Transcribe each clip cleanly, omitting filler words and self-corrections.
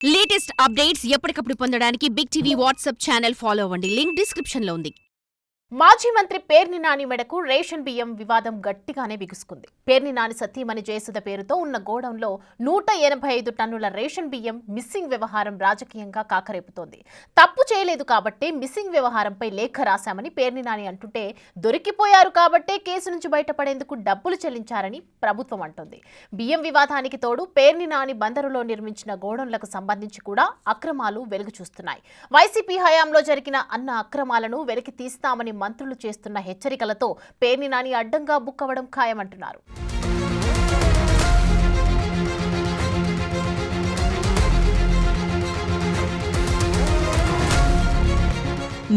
Latest updates ఎప్పటికప్పుడు పొందడానికి big TV WhatsApp channel follow అవ్వండి. లింక్ డిస్క్రిప్షన్ లో ఉంది. మాజీ మంత్రి పేర్ని నాని మెడకు రేషన్ బియ్యం వివాదం గట్టిగానే బిగుసుకుంది. పేర్ని నాని సతీమణి జయసుధ పేరుతో ఉన్న గోడౌన్లో 185 టన్నుల రేషన్ బియ్యం మిస్సింగ్ వ్యవహారం రాజకీయంగా కాకరేపుతోంది. తప్పు చేయలేదు కాబట్టే మిస్సింగ్ వ్యవహారంపై లేఖ రాశామని పేర్ని నాని అంటుంటే, దొరికిపోయారు కాబట్టే కేసు నుంచి బయటపడేందుకు డబ్బులు చెల్లించారని ప్రభుత్వం అంటోంది. బియ్యం వివాదానికి తోడు పేర్ని నాని బందరులో నిర్మించిన గోడౌన్లకు సంబంధించి కూడా అక్రమాలు వెలుగు చూస్తున్నాయి. వైసీపీ హయాంలో జరిగిన అన్న అక్రమాలను వెలికి తీస్తామని మంత్రులు చేస్తున్న హెచ్చరికలతో పేర్ని నాని అడ్డంగా బుక్కవడం ఖాయమంటున్నారు.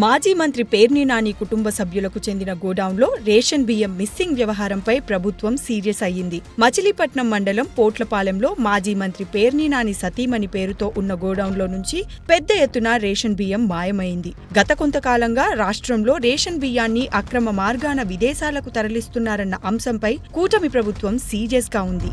మాజీ మంత్రి పేర్ని నాని కుటుంబ సభ్యులకు చెందిన గోడౌన్లో రేషన్ బియ్యం మిస్సింగ్ వ్యవహారంపై ప్రభుత్వం సీరియస్ అయ్యింది. మచిలీపట్నం మండలం పోట్లపాలెంలో మాజీ మంత్రి పేర్ని నాని సతీమణి పేరుతో ఉన్న గోడౌన్లో నుంచి పెద్ద ఎత్తున రేషన్ బియ్యం మాయమైంది. గత కొంతకాలంగా రాష్ట్రంలో రేషన్ బియ్యాన్ని అక్రమ మార్గాన విదేశాలకు తరలిస్తున్నారన్న అంశంపై కూటమి ప్రభుత్వం సీరియస్ గా ఉంది.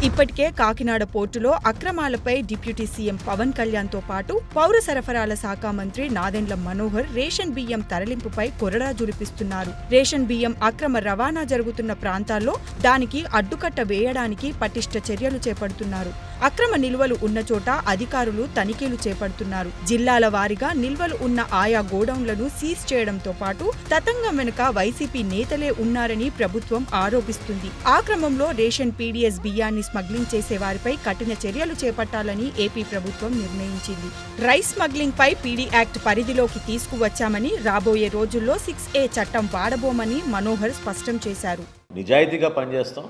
ఇప్పటికే కాకినాడ పోర్టులో అక్రమాలపై డిప్యూటీ సీఎం పవన్ కళ్యాణ్తో పాటు పౌర సరఫరాల శాఖ మంత్రి నాదెండ్ల మనోహర్ రేషన్ బియ్యం తరలింపుపై కొరడా జులిపిస్తున్నారు. రేషన్ బియ్యం అక్రమ రవాణా జరుగుతున్న ప్రాంతాల్లో దానికి అడ్డుకట్ట వేయడానికి పటిష్ట చర్యలు చేపడుతున్నారు. అక్రమ నిల్వలు ఉన్న చోట అధికారులు తనిఖీలు చేపడుతున్నారు. జిల్లాల వారీగా నిల్వలు ఉన్న ఆయా గోడౌన్లను సీజ్ చేయడంతో పాటు తతంగం వెనుక వైసీపీ నేతలే ఉన్నారని ప్రభుత్వం ఆరోపిస్తుంది. ఆ క్రమంలో రేషన్ పీడీఎస్ బియ్యాన్ని స్మగ్లింగ్ చేసే వారిపై కఠిన చర్యలు చేపట్టాలని ఏపీ ప్రభుత్వం నిర్ణయించింది. రైస్ స్మగ్లింగ్ పై పీడీ యాక్ట్ పరిధిలోకి తీసుకువచ్చామని, రాబోయే రోజుల్లో 6A చట్టం వాడబోమని మనోహర్ స్పష్టం చేశారు. నిజాయితీగా పనిచేస్తాం.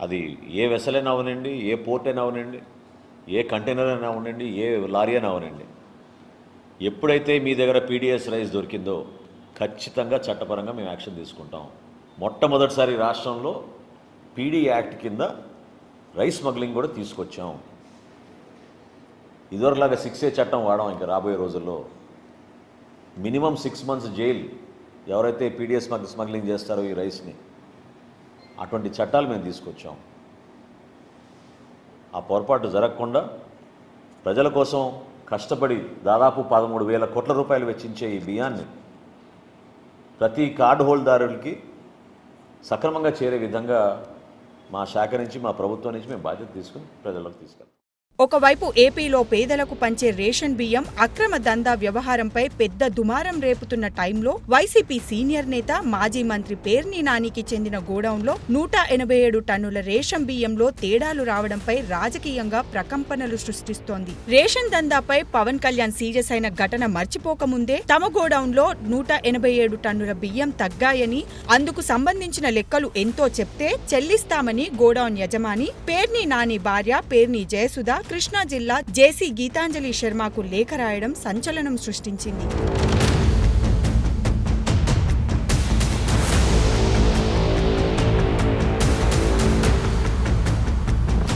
అది ఏ వెసల్ అయినా అవనండి, ఏ పోర్ట్ అయినా అవనండి, ఏ కంటైనర్ అయినా అవనండి, ఏ లారీ అయినా అవనండి. ఎప్పుడైతే మీ దగ్గర పీడీఎస్ రైస్ దొరికిందో ఖచ్చితంగా చట్టపరంగా మేము యాక్షన్ తీసుకుంటాం. మొట్టమొదటిసారి రాష్ట్రంలో పీడీ యాక్ట్ కింద రైస్ స్మగ్లింగ్ కూడా తీసుకొచ్చాం. ఇదివరలాగా 6A చట్టం వాడాం. ఇంకా రాబోయే రోజుల్లో మినిమం 6 months జైలు ఎవరైతే పీడీఎస్ స్మగ్లింగ్ చేస్తారో ఈ రైస్ని, అటువంటి చట్టాలు మేము తీసుకొచ్చాం. ఆ పొరపాటు జరగకుండా ప్రజల కోసం కష్టపడి దాదాపు 13,000 కోట్ల రూపాయలు వెచ్చించే ఈ బియ్యాన్ని ప్రతి కార్డు హోల్డర్కి సక్రమంగా చేరే విధంగా మా శాఖ నుంచి, మా ప్రభుత్వం నుంచి మేము బాధ్యత తీసుకుని ప్రజలకు తీసుకెళ్తాం. ఒకవైపు ఏపీలో పేదలకు పంచే రేషన్ బియ్యం అక్రమ దందా వ్యవహారంపై పెద్ద దుమారం రేపుతున్న టైంలో వైసీపీ సీనియర్ నేత మాజీ మంత్రి పేర్ని నానికి చెందిన గోడౌన్లో 187 టన్నుల రేషన్ బియ్యంలో తేడాలు రావడంపై రాజకీయంగా ప్రకంపనలు సృష్టిస్తోంది. రేషన్ దందాపై పవన్ కళ్యాణ్ సీరియస్ అయిన ఘటన మర్చిపోకముందే తమ గోడౌన్లో 187 టన్నుల బియ్యం తగ్గాయని, అందుకు సంబంధించిన లెక్కలు ఎంతో చెప్తే చెల్లిస్తామని గోడౌన్ యజమాని పేర్ని నాని భార్య పేర్ని జయసుధ కృష్ణా జిల్లా జేసీ గీతాంజలి శర్మకు లేఖ రాయడం సంచలనం సృష్టించింది.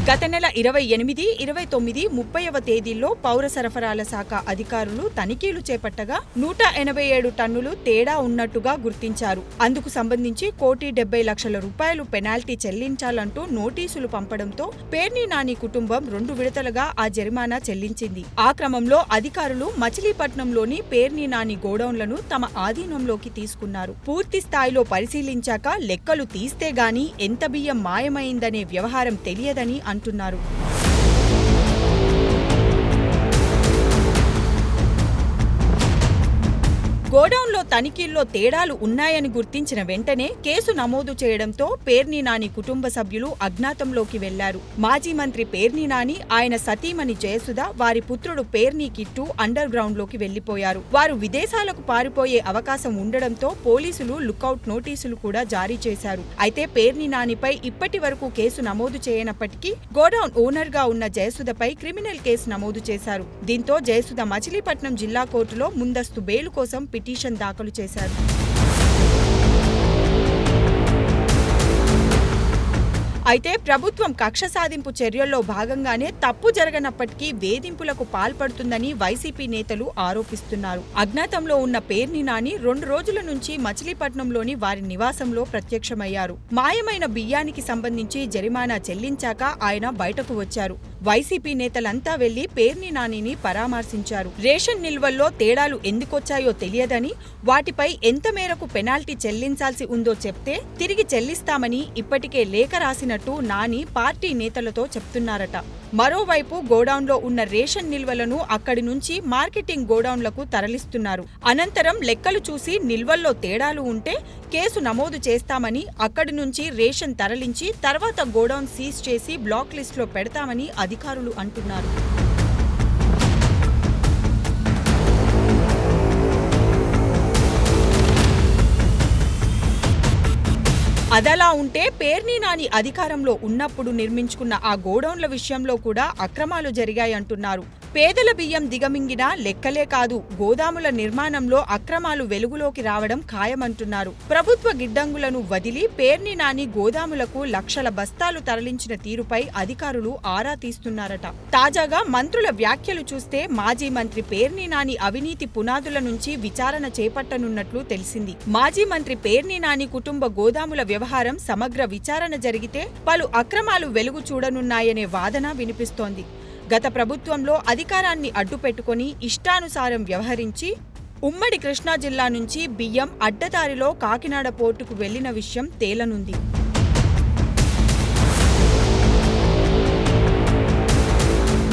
గత నెల 28, 29, 30వ తేదీల్లో పౌర సరఫరాల శాఖ అధికారులు తనిఖీలు చేపట్టగా 187 టన్నులు తేడా ఉన్నట్టుగా గుర్తించారు. అందుకు సంబంధించి 1,70,00,000 రూపాయలు పెనాల్టీ చెల్లించాలంటూ నోటీసులు పంపడంతో పేర్ని నాని కుటుంబం 2 విడతలుగా ఆ జరిమానా చెల్లించింది. ఆ క్రమంలో అధికారులు మచిలీపట్నంలోని పేర్ని నాని గోడౌన్లను తమ ఆధీనంలోకి తీసుకున్నారు. పూర్తి స్థాయిలో పరిశీలించాక లెక్కలు తీస్తే గానీ ఎంత బియ్యం మాయమైందనే వ్యవహారం తెలియదని అంటున్నారు. గోడౌన్లో తనిఖీల్లో తేడాలు ఉన్నాయని గుర్తించిన వెంటనే కేసు నమోదు చేయడంతో పేర్ని నాని కుటుంబ సభ్యులు అజ్ఞాతంలోకి వెళ్లారు. మాజీ మంత్రి పేర్ని నాని, ఆయన సతీమణి జయసుధ, వారి పుత్రుడు పేర్ని కిట్టు అండర్ గ్రౌండ్ లోకి వెళ్లిపోయారు. వారు విదేశాలకు పారిపోయే అవకాశం ఉండడంతో పోలీసులు లుకౌట్ నోటీసులు కూడా జారీ చేశారు. అయితే పేర్ని నానిపై ఇప్పటి వరకు కేసు నమోదు చేయనప్పటికీ గోడౌన్ ఓనర్ గా ఉన్న జయసుధపై క్రిమినల్ కేసు నమోదు చేశారు. దీంతో జయసుధ మచిలీపట్నం జిల్లా కోర్టులో ముందస్తు బెయిల్ కోసం పిటిషన్ దాఖలు చేశారు. అయితే ప్రభుత్వం కక్ష సాధింపు చర్యల్లో భాగంగానే తప్పు జరగనప్పటికీ వేధింపులకు పాల్పడుతుందని వైసీపీ నేతలు ఆరోపిస్తున్నారు. అజ్ఞాతంలో ఉన్న పేర్ని నాని 2 రోజుల నుంచి మచిలీపట్నంలోని వారి నివాసంలో ప్రత్యక్షమయ్యారు. మాయమైన బియ్యానికి సంబంధించి జరిమానా చెల్లించాక ఆయన బయటకు వచ్చారు. వైసీపీ నేతలంతా వెళ్లి పేర్ని నానిని పరామర్శించారు. రేషన్ నిల్వల్లో తేడాలు ఎందుకొచ్చాయో తెలియదని, వాటిపై ఎంత మేరకు పెనాల్టీ చెల్లించాల్సి ఉందో చెప్తే తిరిగి చెల్లిస్తామని ఇప్పటికే లేఖ రాసినట్టు నాని పార్టీ నేతలతో చెప్తున్నారట. మరోవైపు గోడౌన్లో ఉన్న రేషన్ నిల్వలను అక్కడి నుంచి మార్కెటింగ్ గోడౌన్లకు తరలిస్తున్నారు. అనంతరం లెక్కలు చూసి నిల్వల్లో తేడాలు ఉంటే కేసు నమోదు చేస్తామని, అక్కడి నుంచి రేషన్ తరలించి తర్వాత గోడౌన్ సీజ్ చేసి బ్లాక్ లిస్టులో పెడతామని అధికారులు అంటున్నారు. అదలా ఉంటే పేర్ని నాని అధికారంలో ఉన్నప్పుడు నిర్మించుకున్న ఆ గోడౌన్ల విషయంలో కూడా అక్రమాలు జరిగాయంటున్నారు. పేదల బియ్యం దిగమింగినా లెక్కలే కాదు, గోదాముల నిర్మాణంలో అక్రమాలు వెలుగులోకి రావడం ఖాయమంటున్నారు. ప్రభుత్వ గిడ్డంగులను వదిలి పేర్ని నాని గోదాములకు లక్షల బస్తాలు తరలించిన తీరుపై అధికారులు ఆరా తీస్తున్నారట. తాజాగా మంత్రుల వ్యాఖ్యలు చూస్తే మాజీ మంత్రి పేర్ని నాని అవినీతి పునాదుల నుంచి విచారణ చేపట్టనున్నట్లు తెలిసింది. మాజీ మంత్రి పేర్ని నాని కుటుంబ గోదాముల వ్యవహారం సమగ్ర విచారణ జరిగితే పలు అక్రమాలు వెలుగు చూడనున్నాయనే వాదన వినిపిస్తోంది. గత ప్రభుత్వంలో అధికారాన్ని అడ్డుపెట్టుకుని ఇష్టానుసారం వ్యవహరించి ఉమ్మడి కృష్ణా జిల్లా నుంచి బియ్యం అడ్డదారిలో కాకినాడ పోర్టుకు వెళ్లిన విషయం తేలనుంది.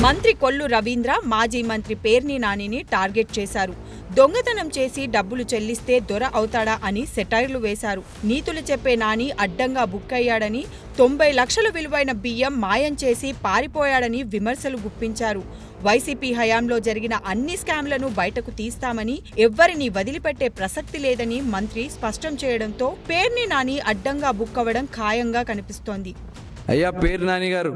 మంత్రి కొల్లు రవీంద్ర మాజీ మంత్రి పేర్ని నానిని టార్గెట్ చేశారు. దొంగతనం చేసి డబ్బులు చెల్లిస్తే దొర అవుతాడా అని సెటైర్లు వేశారు. నీతులు చెప్పే నాని అడ్డంగా బుక్కయ్యాడని, 90 లక్షల విలువైన బియ్యం మాయం చేసి పారిపోయాడని విమర్శలు గుప్పించారు. వైసీపీ హయాంలో జరిగిన అన్ని స్కామ్లను బయటకు తీస్తామని, ఎవ్వరినీ వదిలిపెట్టే ప్రసక్తి లేదని మంత్రి స్పష్టం చేయడంతో పేర్ని నాని అడ్డంగా బుక్కవడం ఖాయంగా కనిపిస్తోంది. అయ్యా పేర్ని నాని గారు,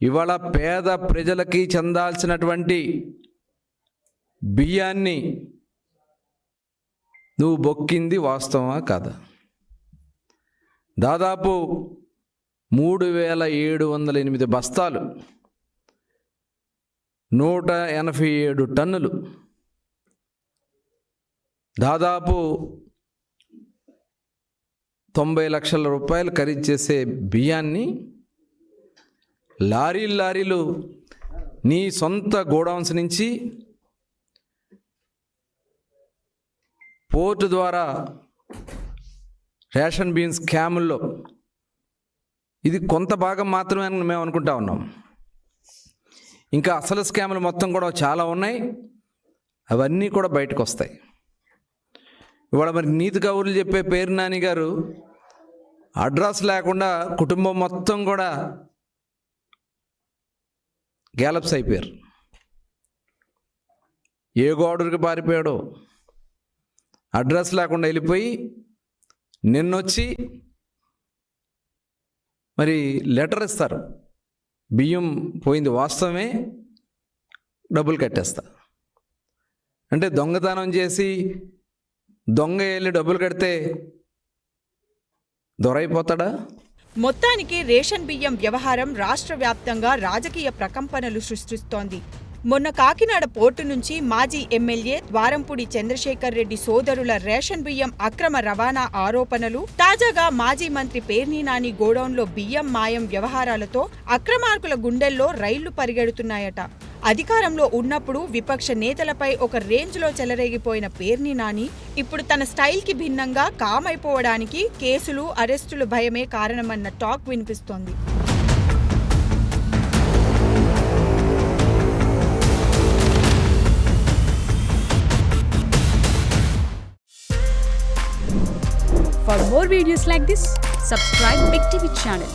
ఇవాళ పేద ప్రజలకి చెందాల్సినటువంటి బియ్యాన్ని నువ్వు బొక్కింది వాస్తవమా కాదా? దాదాపు 3708 బస్తాలు, 187 టన్నులు, దాదాపు 90 లక్షల రూపాయలు ఖరీదు చేసే బియ్యాన్ని లారీలు నీ సొంత గోడౌన్స్ నుంచి పోర్టు ద్వారా రేషన్ బియ్యం స్కాముల్లో ఇది కొంత భాగం మాత్రమే అని మేము అనుకుంటా ఉన్నాం. ఇంకా అసలు స్కాములు మొత్తం కూడా చాలా ఉన్నాయి. అవన్నీ కూడా బయటకు వస్తాయి. ఇవాళ మరి నీతి కబుర్లు చెప్పే పేర్ని నాని గారు అడ్రస్ లేకుండా కుటుంబం మొత్తం కూడా గ్యాలప్స్ అయిపోయారు. ఏ గోడూరికి పారిపోయాడో అడ్రస్ లేకుండా వెళ్ళిపోయి నిన్నొచ్చి మరి లెటర్ ఇస్తారు, బియ్యం పోయింది వాస్తవమే, డబ్బులు కట్టేస్తా అంటే దొంగతనం చేసి దొంగ వెళ్ళి డబ్బులు కడితే దొరైపోతాడా? మొత్తానికి రేషన్ బియ్యం వ్యవహారం రాష్ట్ర వ్యాప్తంగా రాజకీయ ప్రకంపనలు సృష్టిస్తోంది. మొన్న కాకినాడ పోర్టు నుంచి మాజీ ఎమ్మెల్యే ద్వారంపూడి చంద్రశేఖర్ రెడ్డి సోదరుల రేషన్ బియ్యం అక్రమ రవాణా ఆరోపణలు, తాజాగా మాజీ మంత్రి పేర్ని నాని గోడౌన్లో బియ్యం మాయం వ్యవహారాలతో అక్రమార్కుల గుండెల్లో రైళ్లు పరిగెడుతున్నాయట. అధికారంలో ఉన్నప్పుడు విపక్ష నేతలపై ఒక రేంజ్లో చెలరేగిపోయిన పేర్ని నాని ఇప్పుడు తన స్టైల్కి భిన్నంగా కామైపోవడానికి కేసులు, అరెస్టులు భయమే కారణమన్న టాక్ వినిపిస్తోంది. For more videos like this, subscribe Big TV channel.